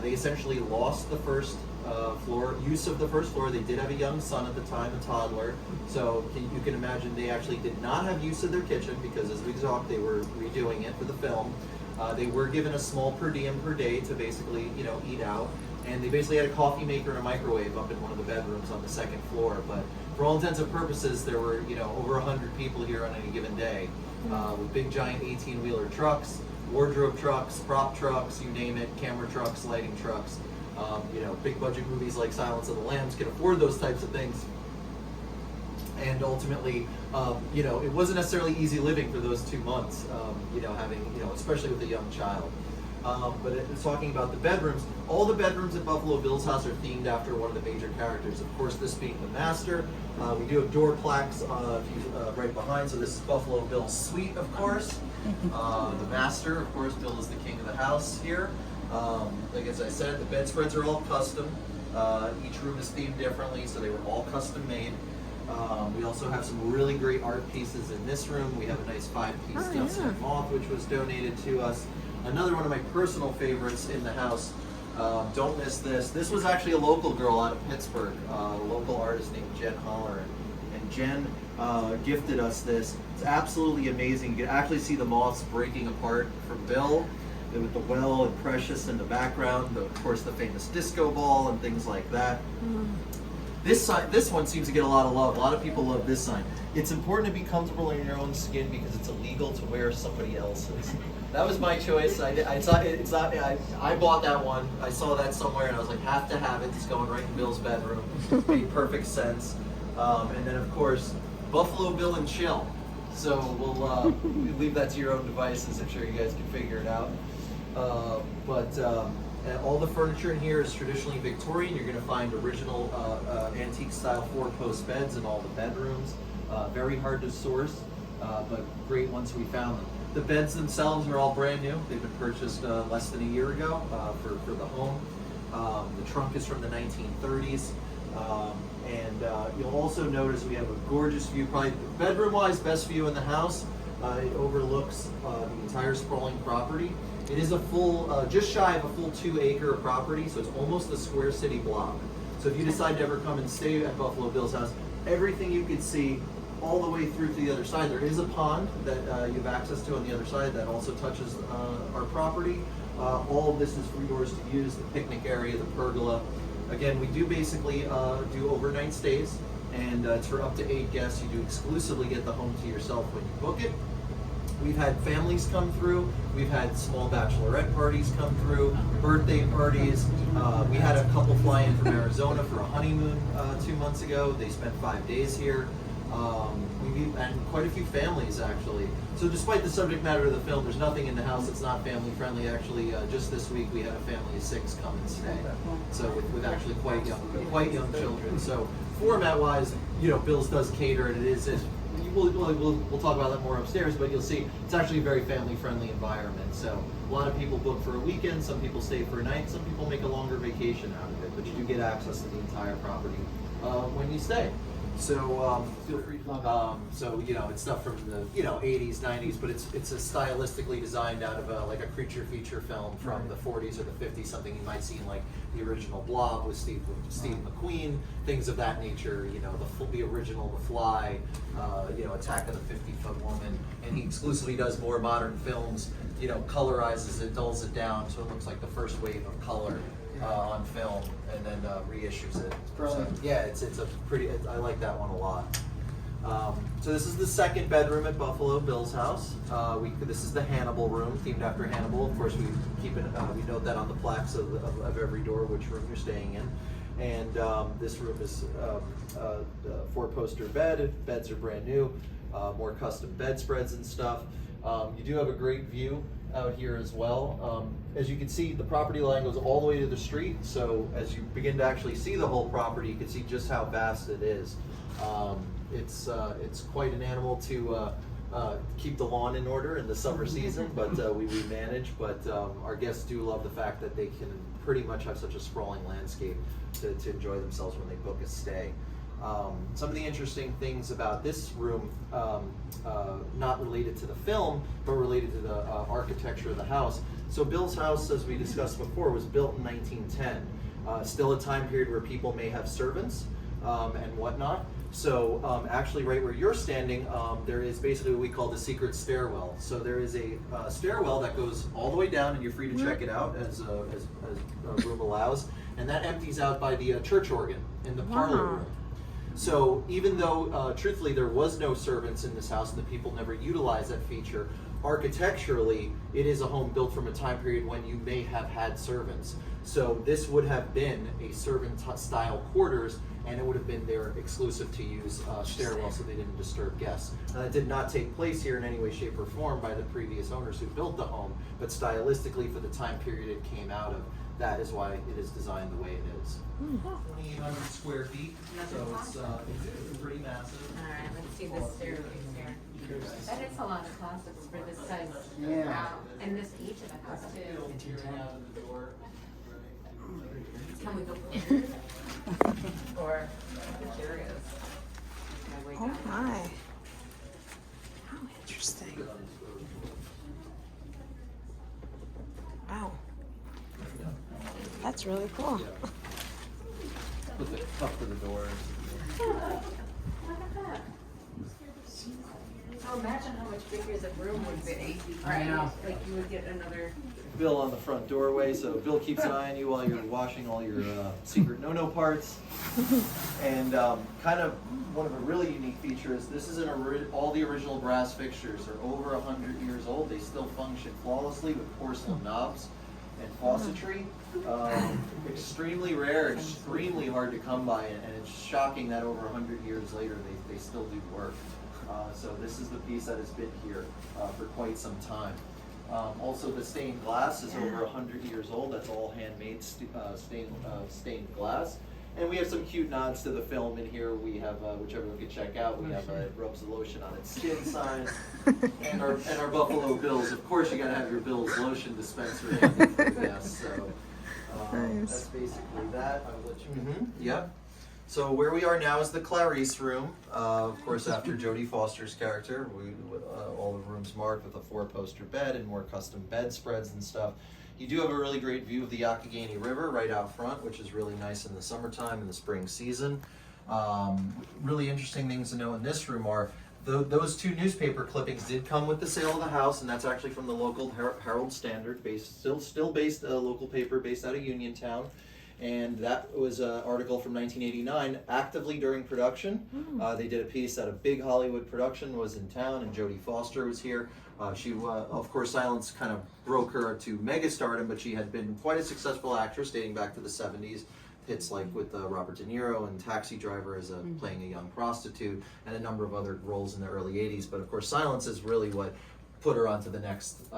They essentially lost the first use of the first floor. They did have a young son at the time, a toddler, so you can imagine they actually did not have use of their kitchen, because as we talked, they were redoing it for the film. They were given a small per diem per day to basically, eat out. And they basically had a coffee maker and a microwave up in one of the bedrooms on the second floor. But for all intents and purposes, there were, over 100 people here on any given day, with big giant 18-wheeler trucks, wardrobe trucks, prop trucks, you name it, camera trucks, lighting trucks. Big budget movies like Silence of the Lambs can afford those types of things. And ultimately, it wasn't necessarily easy living for those 2 months, having, especially with a young child. But it's talking about the bedrooms. All the bedrooms at Buffalo Bill's house are themed after one of the major characters. Of course, this being the master. We do have door plaques right behind. So this is Buffalo Bill's suite, of course. The master, of course, Bill is the king of the house here. Like as I said, the bedspreads are all custom. Each room is themed differently, so they were all custom made. We also have some really great art pieces in this room. We have a nice 5-piece Dusty Moth, which was donated to us. Another one of my personal favorites in the house. Don't miss this. This was actually a local girl out of Pittsburgh, a local artist named Jen Holler. And Jen gifted us this. It's absolutely amazing. You can actually see the moths breaking apart from Bill, with the well and Precious in the background. Of course, the famous disco ball and things like that. This one seems to get a lot of love. A lot of people love this sign. It's important to be comfortable in your own skin because it's illegal to wear somebody else's. That was my choice. I bought that one. I saw that somewhere and I was like, have to have it. It's going right in Bill's bedroom. It made perfect sense. And then of course, Buffalo Bill and Chill. So we'll leave that to your own devices. I'm sure you guys can figure it out. And all the furniture in here is traditionally Victorian. You're going to find original antique style 4-post beds in all the bedrooms. Very hard to source, but great once we found them. The beds themselves are all brand new. They've been purchased less than a year ago for the home. The trunk is from the 1930s. And you'll also notice we have a gorgeous view, probably bedroom-wise, best view in the house. It overlooks the entire sprawling property. It is a full, just shy of a full 2-acre property, so it's almost a square city block. So if you decide to ever come and stay at Buffalo Bill's house, everything you could see all the way through to the other side. There is a pond that you have access to on the other side that also touches our property. All of this is for yours to use, the picnic area, the pergola. Again, we do basically do overnight stays, and it's for up to 8 guests. You do exclusively get the home to yourself when you book it. We've had families come through. We've had small bachelorette parties come through, birthday parties. We had a couple fly in from Arizona for a honeymoon 2 months ago. They spent 5 days here. And quite a few families actually. So despite the subject matter of the film, there's nothing in the house that's not family friendly. Actually, just this week we had a family of 6 come and stay. So with actually quite young children. So format wise, Bill's does cater, and it is. We'll talk about that more upstairs, but you'll see it's actually a very family-friendly environment. So a lot of people book for a weekend, some people stay for a night, some people make a longer vacation out of it, but you do get access to the entire property when you stay. So feel free to, it's stuff from the 80s, 90s, but it's a stylistically designed out of like a creature feature film from the 40s or the 50s, something you might see in like the original Blob with Steve McQueen, things of that nature. The original The Fly, Attack of the 50-Foot Woman, and he exclusively does more modern films. Colorizes it, dulls it down, so it looks like the first wave of color on film, and then reissues it. So, yeah, it's a pretty. I like that one a lot. So this is the second bedroom at Buffalo Bill's house. This is the Hannibal Room, themed after Hannibal. Of course, we keep it. We note that on the plaques of every door, which room you're staying in. And this room is a 4-poster bed. Beds are brand new. More custom bedspreads and stuff. You do have a great view out here as well. As you can see, the property line goes all the way to the street, so as you begin to actually see the whole property, you can see just how vast it is. It's quite an animal to keep the lawn in order in the summer season, but we manage. But our guests do love the fact that they can pretty much have such a sprawling landscape to enjoy themselves when they book a stay. Some of the interesting things about this room, not related to the film, but related to the architecture of the house. So Bill's house, as we discussed before, was built in 1910. Still a time period where people may have servants. and whatnot. So actually right where you're standing, there is basically what we call the secret stairwell. So there is a stairwell that goes all the way down, and you're free to check it out as room allows. And that empties out by the church organ in the parlor room. So even though, truthfully, there was no servants in this house and the people never utilized that feature, architecturally, it is a home built from a time period when you may have had servants. So this would have been a servant-style quarters, and it would have been their exclusive to use stairwell so they didn't disturb guests. Now, that did not take place here in any way, shape, or form by the previous owners who built the home, but stylistically for the time period it came out of, that is why it is designed the way it is. 2,800 square feet, so it's pretty massive. All right, let's see this staircase here. That is a lot of closets for this size. Yeah. Wow. And this each of the house too. Interior out of the door. Can we go in? Or I'm curious. Oh my. How interesting. Wow. That's really cool. Put the cup to the door. Look at that. So imagine how much bigger the room would be, right? Yeah. Like you would get another. Bill on the front doorway, so Bill keeps an eye on you while you're washing all your secret no-no parts. And kind of one of the really unique features, this is all the original brass fixtures are over 100 years old. They still function flawlessly with porcelain knobs and faucetry. Extremely rare, extremely hard to come by, and it's shocking that over 100 years later they still do work. So this is the piece that has been here for quite some time. Also, the stained glass is over 100 years old. That's all handmade stained glass. And we have some cute nods to the film in here. We have, which everyone can check out, we have it rubs the lotion on its skin sign. and our Buffalo Bills. Of course, you gotta have your Bills lotion dispenser in for the guests. So that's basically that. I'll let you. Yep. So where we are now is the Clarisse Room. Of course, after Jodie Foster's character, all the rooms marked with a 4-poster bed and more custom bedspreads and stuff. You do have a really great view of the Youghiogheny River right out front, which is really nice in the summertime and the spring season. Really interesting things to know in this room are those 2 newspaper clippings did come with the sale of the house, and that's actually from the local Herald Standard, still based local paper based out of Uniontown. And that was an article from 1989, actively during production. They did a piece that a big Hollywood production was in town, and Jodie Foster was here. She, of course, Silence kind of broke her to megastardom, but she had been quite a successful actress dating back to the 70s. Hits like with Robert De Niro and Taxi Driver as playing a young prostitute, and a number of other roles in the early 80s. But of course, Silence is really what put her onto the next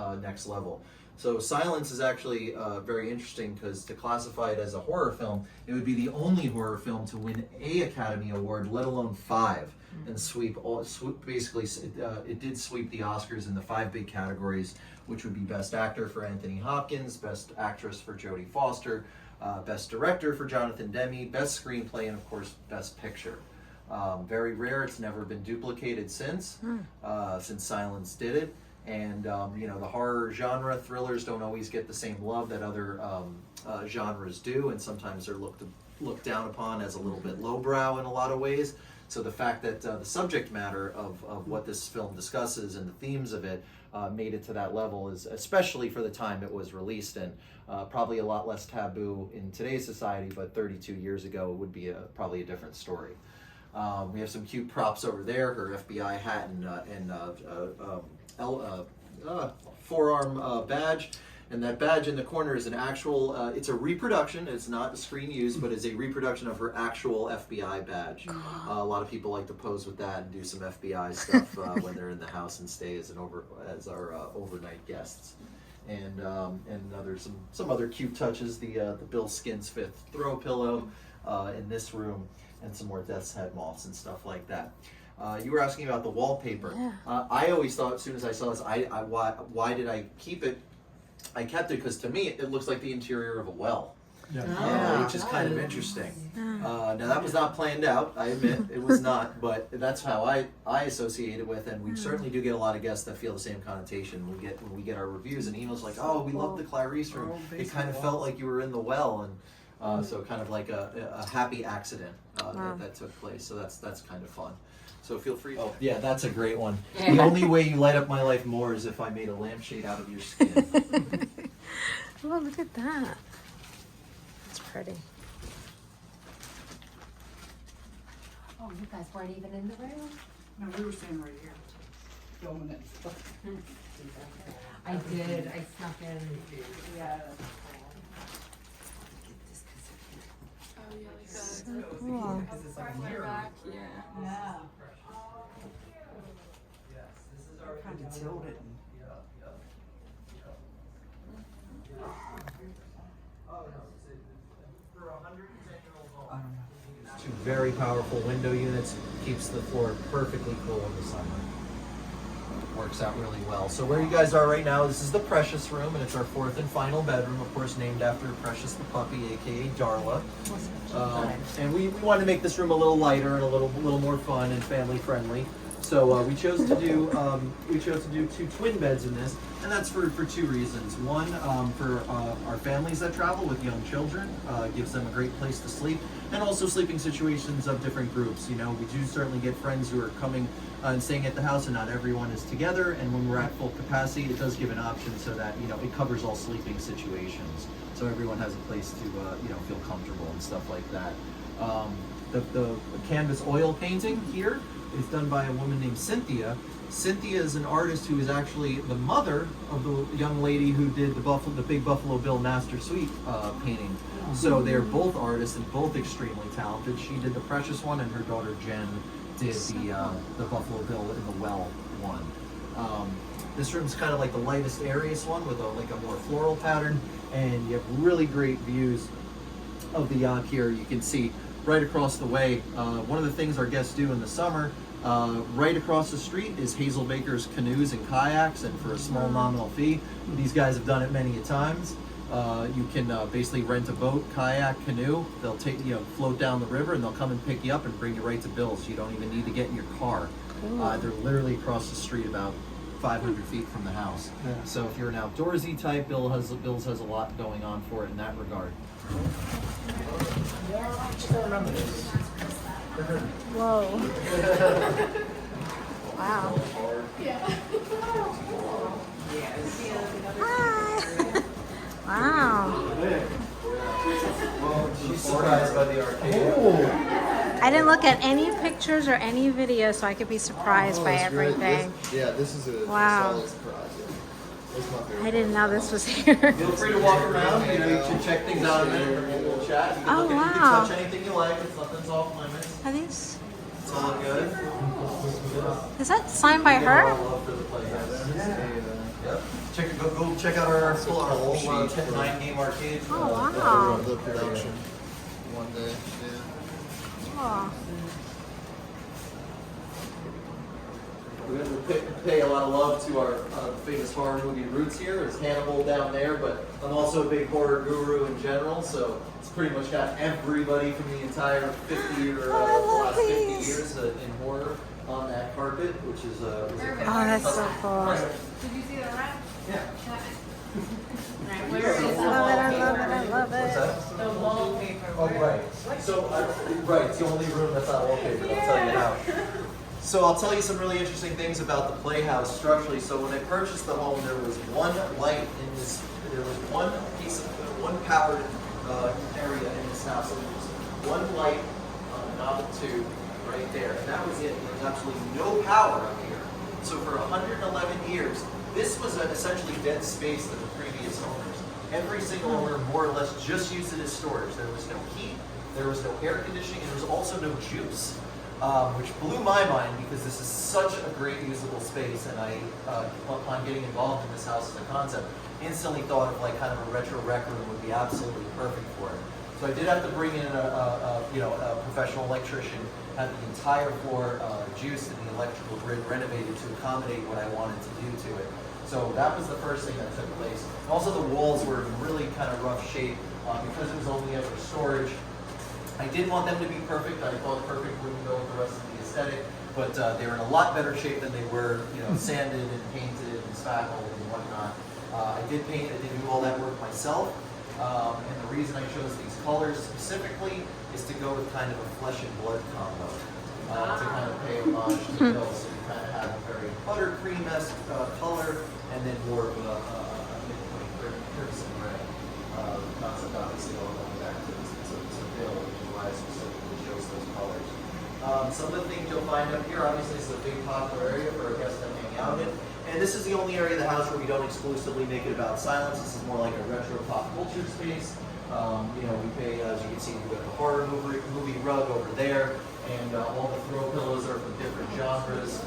level. So Silence is actually very interesting because to classify it as a horror film, it would be the only horror film to win an Academy Award, let alone 5, and basically it did sweep the Oscars in the 5 big categories, which would be Best Actor for Anthony Hopkins, Best Actress for Jodie Foster, Best Director for Jonathan Demme, Best Screenplay, and of course Best Picture. Very rare. It's never been duplicated since Silence did it. And the horror genre, thrillers don't always get the same love that other genres do, and sometimes they're looked down upon as a little bit lowbrow in a lot of ways. So the fact that the subject matter of what this film discusses and the themes of it made it to that level is, especially for the time it was released in, probably a lot less taboo in today's society, but 32 years ago it would be probably a different story. We have some cute props over there, her FBI hat and forearm badge, and that badge in the corner is an actual, it's a reproduction, it's not a screen use, but it's a reproduction of her actual FBI badge. A lot of people like to pose with that and do some FBI stuff when they're in the house and stay as our overnight guests. And there's some other cute touches, the Bill Skins 5th throw pillow in this room, and some more Death's Head moths and stuff like that. You were asking about the wallpaper. Yeah. I always thought, as soon as I saw this, why did I keep it? I kept it because to me it looks like the interior of a well, which is kind of interesting. Now that was not planned out, I admit it was not, but that's how I associate it with, and we certainly do get a lot of guests that feel the same connotation. When we get our reviews and emails like, oh, we love the Clarisse Room. It kind of felt like you were in the well, and So kind of like a happy accident that took place. So that's kind of fun. So feel free. Oh yeah, that's a great one. The only way you light up my life more is if I made a lampshade out of your skin. Oh, look at that. That's pretty. Oh, you guys weren't even in the room? No, we were standing right here, filming it. I did, I snuck in. Yeah. Oh, yeah, like that. So cool. Because it's like a mirror. Yeah. Kind of tilted. I don't know. Two very powerful window units, keeps the floor perfectly cool in the summer. Works out really well. So where you guys are right now, this is the Precious Room, and it's our fourth and final bedroom, of course named after Precious the puppy, aka Darla. And we wanted to make this room a little lighter and a little more fun and family friendly. So we chose to do two twin beds in this, and that's for two reasons. One, for our families that travel with young children, gives them a great place to sleep, and also sleeping situations of different groups. You know, we do certainly get friends who are coming and staying at the house, and not everyone is together. And when we're at full capacity, it does give an option so that it covers all sleeping situations, so everyone has a place to feel comfortable and stuff like that. The canvas oil painting here is done by a woman named Cynthia. Cynthia is an artist who is actually the mother of the young lady who did the Big Buffalo Bill Master Suite painting. So they're both artists and both extremely talented. She did the Precious one, and her daughter Jen did the Buffalo Bill in the Well one. This room's kind of like the lightest, airiest one with a more floral pattern, and you have really great views of the yacht here. You can see right across the way. One of the things our guests do in the summer, right across the street is Hazel Baker's Canoes and Kayaks, and for a small nominal fee, these guys have done it many a times. You can basically rent a boat, kayak, canoe. They'll take float down the river, and they'll come and pick you up and bring you right to Bill's. You don't even need to get in your car. They're literally across the street, about 500 feet from the house. Yeah. So if you're an outdoorsy type, Bill's has a lot going on for it in that regard. Whoa. Wow. Hi. Wow. She's surprised by the arcade. I didn't look at any pictures or any videos, so I could be surprised by everything. This is a Wow. solid surprise. That's my favorite. I didn't know this was here. Feel free to walk around. You should check things out a minute. We'll chat. You can look at, you can touch anything you like. Nothing's off limits. Are these? It's all good. Is that signed by her? Yep. Go check out our full 9-game arcade. Oh wow. The production. One day. Yeah. Oh. We pay a lot of love to our famous horror movie roots here. There's Hannibal down there, but I'm also a big horror guru in general, so it's pretty much got everybody from the entire 50 or last 50 years in horror on that carpet, which is Oh, that's so cool. Did you see that rat? Yeah. Right, where is it? I love it. What's that? The wallpaper. Oh, right. So, right, it's the only room that's not wallpaper. I'll tell you how. So I'll tell you some really interesting things about the playhouse structurally. So when I purchased the home, there was one light in this. There was one powered area in this house. So there was one light on the novel tube right there, and that was it. There was absolutely no power up here. So for 111 years, this was essentially dead space to the previous owners. Every single owner more or less just used it as storage. There was no heat, there was no air conditioning, and there was also no juice. Which blew my mind because this is such a great usable space, and I, upon getting involved in this house as a concept, instantly thought of like kind of a retro rec room would be absolutely perfect for it. So I did have to bring in a professional electrician, have the entire floor juiced and the electrical grid renovated to accommodate what I wanted to do to it. So that was the first thing that took place. And also the walls were in really kind of rough shape because it was only ever storage. I didn't want them to be perfect. I thought perfect wouldn't go with the rest of the aesthetic, but they were in a lot better shape than they were, sanded and painted and spackled and whatnot. I did paint. I did do all that work myself. And the reason I chose these colors specifically is to go with kind of a flesh and blood combo. To kind of pay homage to Bill. So you kind of have a very buttercream-esque color, and then more of a midpoint crimson red. The concept obviously all going back to Bill, which is why I specifically chose those colors. Some of the things you'll find up here, obviously, is a big popular area for a guest to hang out in. And this is the only area of the house where we don't exclusively make it about silence. This is more like a retro pop culture space. We pay, as you can see, we've got the horror movie rug over there, and all the throw pillows are from different genres.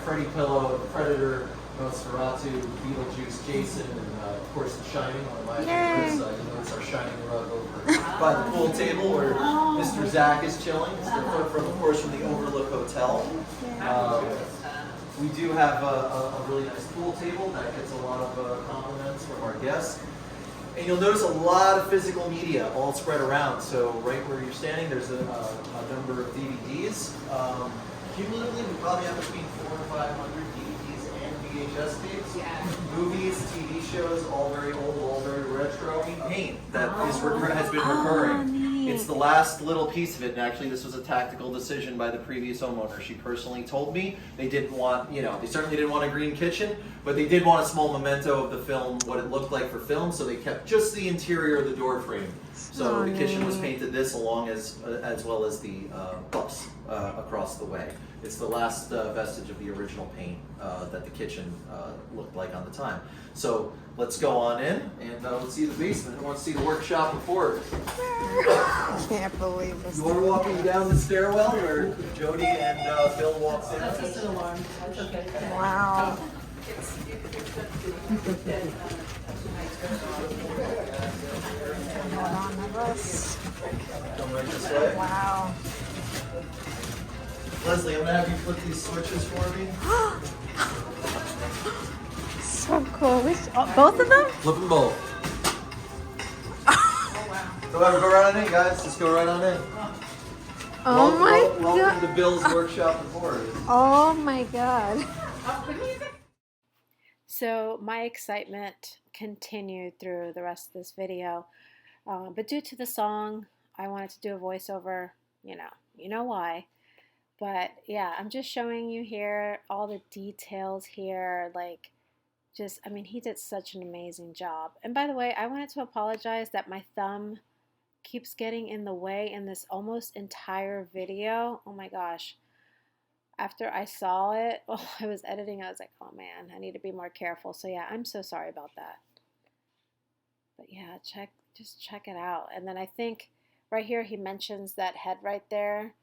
Freddy Pillow, Predator, Nosferatu, Beetlejuice, Jason, and of course The Shining, one of my favorites. It's our Shining rug over by the pool table where Mr. Zach is chilling. It's of course, from the Overlook Hotel. We do have a really nice pool table that gets a lot of compliments from our guests. And you'll notice a lot of physical media all spread around. So right where you're standing, there's a number of DVDs. Cumulatively, we probably have between 400 and 500 DVDs and VHS tapes. Yeah. Movies, TV shows, all very old, all very retro. Paint that has been recurring. It's the last little piece of it, and actually this was a tactical decision by the previous homeowner. She personally told me they didn't want, they certainly didn't want a green kitchen, but they did want a small memento of the film, what it looked like for film, so they kept just the interior of the door frame. So the kitchen was painted this along as well as the bus across the way. It's the last vestige of the original paint that the kitchen looked like on the time. So let's go on in and let's see the basement. Who wants to see the workshop before? Can't believe this. You're walking down the stairwell where Jody and Bill walked in. That's just an alarm. That's okay. Wow. Hold on to this. Come right this way. Wow. Leslie, I'm going to have you flip these switches for me. So cool. Both of them? Flip them both. Go right on in, guys. Just go right on in. Oh my God. Welcome to Bill's Workshop and Board. Oh my God. So my excitement continued through the rest of this video, but due to the song, I wanted to do a voiceover. You know why. But yeah, I'm just showing you here all the details here. He did such an amazing job. And by the way, I wanted to apologize that my thumb keeps getting in the way in this almost entire video. Oh my gosh. After I saw it while I was editing, I was like, oh man, I need to be more careful. So yeah, I'm so sorry about that. But yeah, just check it out. And then I think right here he mentions that head right there.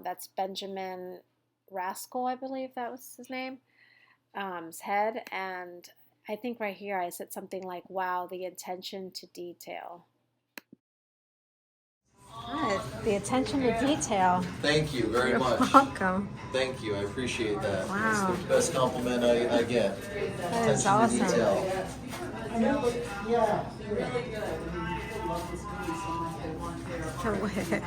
That's Benjamin Rascal, I believe that was his name. His head. And I think right here I said something like, wow, the attention to detail. The attention to detail. Thank you very much. You're welcome. Thank you. I appreciate that. Wow. It's the best compliment I get. That is awesome. Attention to detail. Yeah. They're really good. People love this movie so much they want their The wig.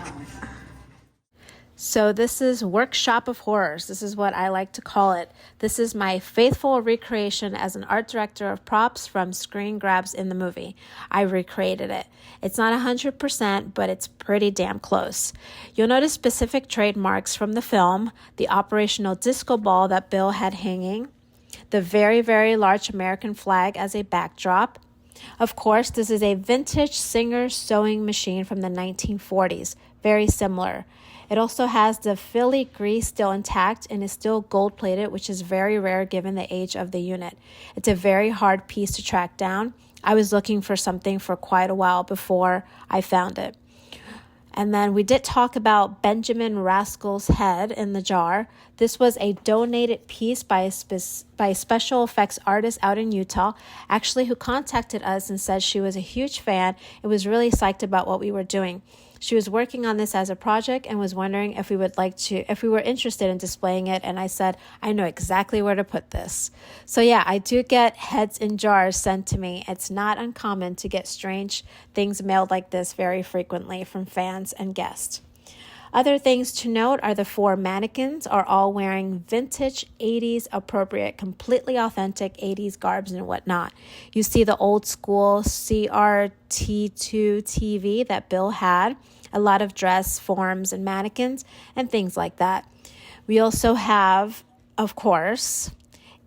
So this is Workshop of Horrors. This is what I like to call it. This is my faithful recreation as an art director of props from screen grabs in the movie. I recreated it. It's not 100%, but it's pretty damn close. You'll notice specific trademarks from the film, the operational disco ball that Bill had hanging, the very, very large American flag as a backdrop. Of course, this is a vintage Singer sewing machine from the 1940s, very similar. It also has the filigree still intact and is still gold-plated, which is very rare given the age of the unit. It's a very hard piece to track down. I was looking for something for quite a while before I found it. And then we did talk about Benjamin Rascal's head in the jar. This was a donated piece by a special effects artist out in Utah, actually, who contacted us and said she was a huge fan and was really psyched about what we were doing. She was working on this as a project and was wondering if we were interested in displaying it. And I said, I know exactly where to put this. So yeah, I do get heads in jars sent to me. It's not uncommon to get strange things mailed like this very frequently from fans and guests. Other things to note are the 4 mannequins are all wearing vintage 80s appropriate, completely authentic 80s garbs and whatnot. You see the old school CRT2 TV that Bill had, a lot of dress forms and mannequins and things like that. We also have, of course,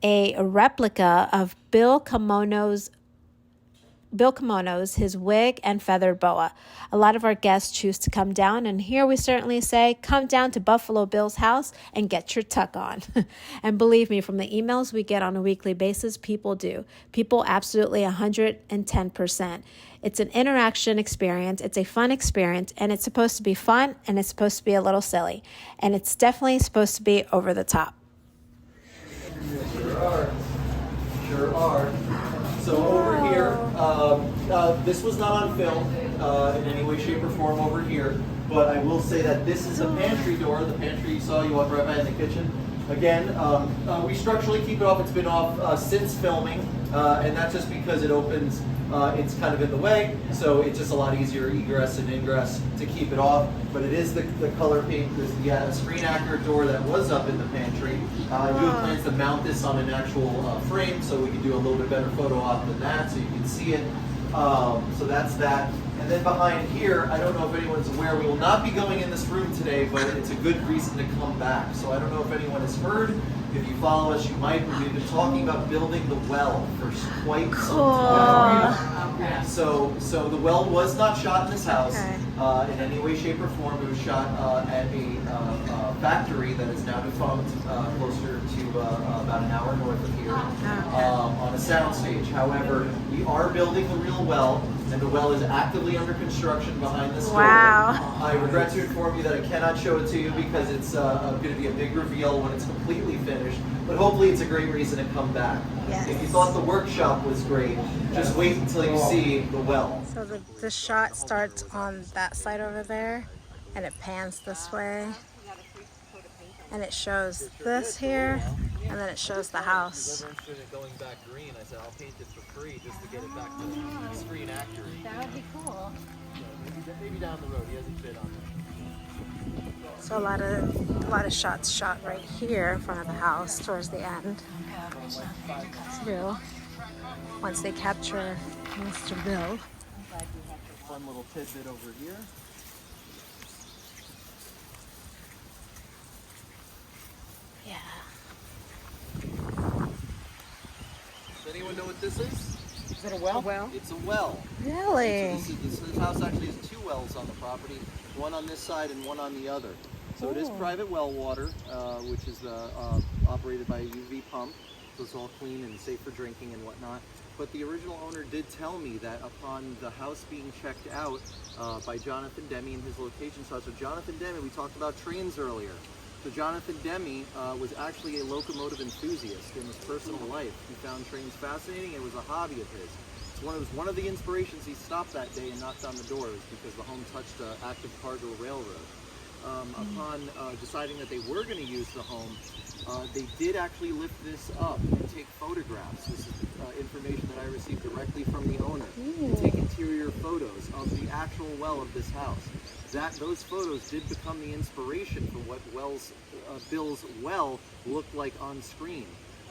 a replica of Bill Kimono's, his wig and feathered boa. A lot of our guests choose to come down, and here we certainly say, come down to Buffalo Bill's house and get your tuck on. And believe me, from the emails we get on a weekly basis, people do. People absolutely 110%. It's an interaction experience. It's a fun experience, and it's supposed to be fun, and it's supposed to be a little silly. And it's definitely supposed to be over the top. Sure are. So over here, this was not on film in any way, shape, or form over here, but I will say that this is a pantry door. The pantry you saw, you walk right by in the kitchen. Again, we structurally keep it off. It's been off since filming, and that's just because it opens, it's kind of in the way, so it's just a lot easier egress and ingress to keep it off. But it is the color paint. There's the screen accurate door that was up in the pantry. I do have plans to mount this on an actual frame, so we can do a little bit better photo op than that, so you can see it. So that's that. And then behind here, I don't know if anyone's aware, we will not be going in this room today, but it's a good reason to come back. So I don't know if anyone has heard. If you follow us, you might, but we've been talking about building the well for quite some time. So the well was not shot in this house in any way, shape, or form. It was shot at a factory that is now defunct, closer to about an hour north of here, on a soundstage. However, we are building the real well, and the well is actively under construction behind this door. I regret to inform you that I cannot show it to you because it's going to be a big reveal when it's completely finished, but hopefully it's a great reason to come back. Yes. If you thought the workshop was great, just wait until you see the well. So the shot starts on that side over there, and it pans this way, and it shows this here, and then it shows the house. Going back green, I said I'll paint it for free just to get it back to screen accurate. That would be cool. Maybe down the road. He hasn't fit on there. So a lot of shots shot right here in front of the house towards the end. So once they capture Mr. Bill. Fun little tidbit over here. Yeah. Does anyone know what this is? Is it a well? It's a well. Really? So this house actually has 2 wells on the property, one on this side and one on the other. So it is private well water, which is operated by a UV pump, so it's all clean and safe for drinking and whatnot. But the original owner did tell me that upon the house being checked out by Jonathan Demme in his location spot, so Jonathan Demme, we talked about trains earlier. So Jonathan Demme was actually a locomotive enthusiast in his personal life. He found trains fascinating. It was a hobby of his. It was one of the inspirations he stopped that day and knocked on the doors because the home touched an active cargo railroad. Upon deciding that they were going to use the home, they did actually lift this up and take photographs. This is information that I received directly from the owner. And take interior photos of the actual well of this house. Those photos did become the inspiration for what Bill's well looked like on screen.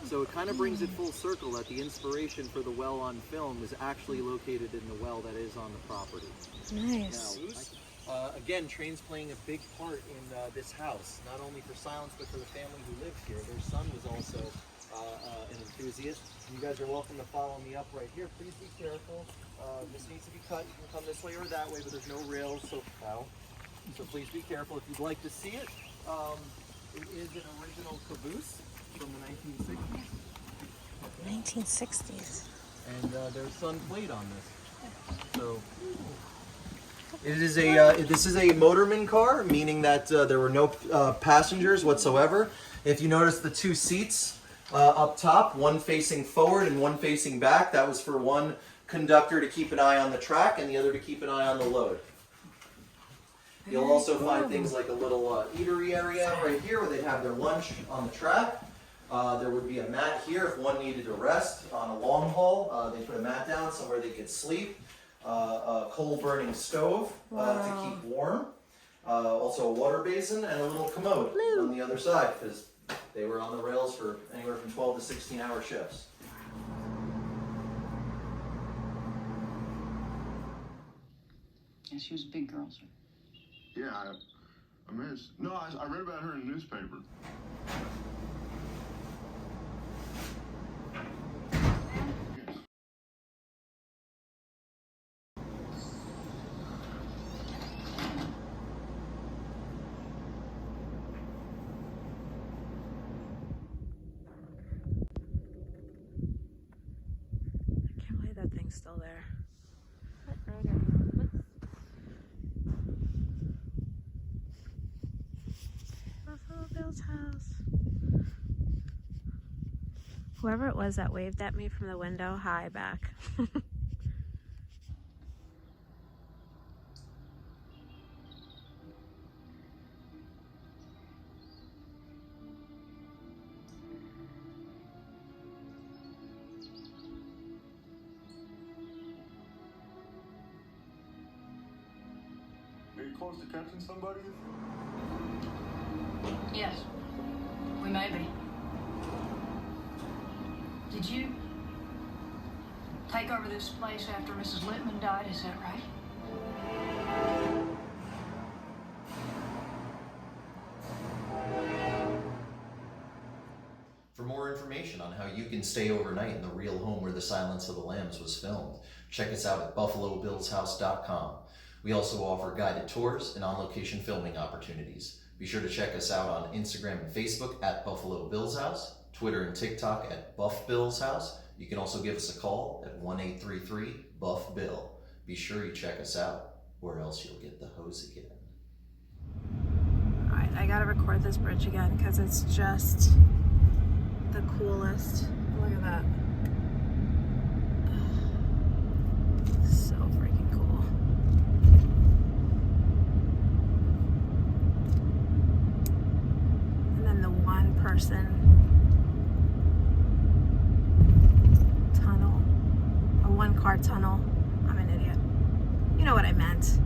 So it kind of brings it full circle that the inspiration for the well on film is actually located in the well that is on the property. Nice. Now, again, trains playing a big part in this house, not only for Silence, but for the family who lives here. Their son was also an enthusiast. You guys are welcome to follow me up right here. Please be careful. This needs to be cut. You can come this way or that way, but there's no rails, so please be careful. If you'd like to see it, it is an original caboose from the 1960s. 1960s. And their son played on this. So it is this is a motorman car, meaning that there were no passengers whatsoever. If you notice the 2 seats up top, one facing forward and one facing back, that was for one conductor to keep an eye on the track and the other to keep an eye on the load. You'll also find things like a little eatery area right here where they'd have their lunch on the track. There would be a mat here if one needed to rest on a long haul. They put a mat down somewhere they could sleep. A coal burning stove to keep warm. Also a water basin and a little commode on the other side because they were on the rails for anywhere from 12 to 16-hour shifts. Yeah, she was a big girl, sir. Yeah, I miss. No, I read about her in the newspaper. I can't believe that thing's still there. What road are you on? Buffalo Bill's house. Whoever it was that waved at me from the window, hi back. Are you close to catching somebody? Yes, we may be. Did you take over this place after Mrs. Littman died, is that right? For more information on how you can stay overnight in the real home where The Silence of the Lambs was filmed, check us out at buffalobillshouse.com. We also offer guided tours and on-location filming opportunities. Be sure to check us out on Instagram and Facebook at Buffalo Bills House, Twitter and TikTok at Buff Bills House. You can also give us a call at 1-833-BUFF-BILL. Be sure you check us out, or else you'll get the hose again. Alright, I gotta record this bridge again because it's just the coolest. Look at that. So freaking cool. And then the one person tunnel, a one car tunnel. I'm an idiot. You know what I meant.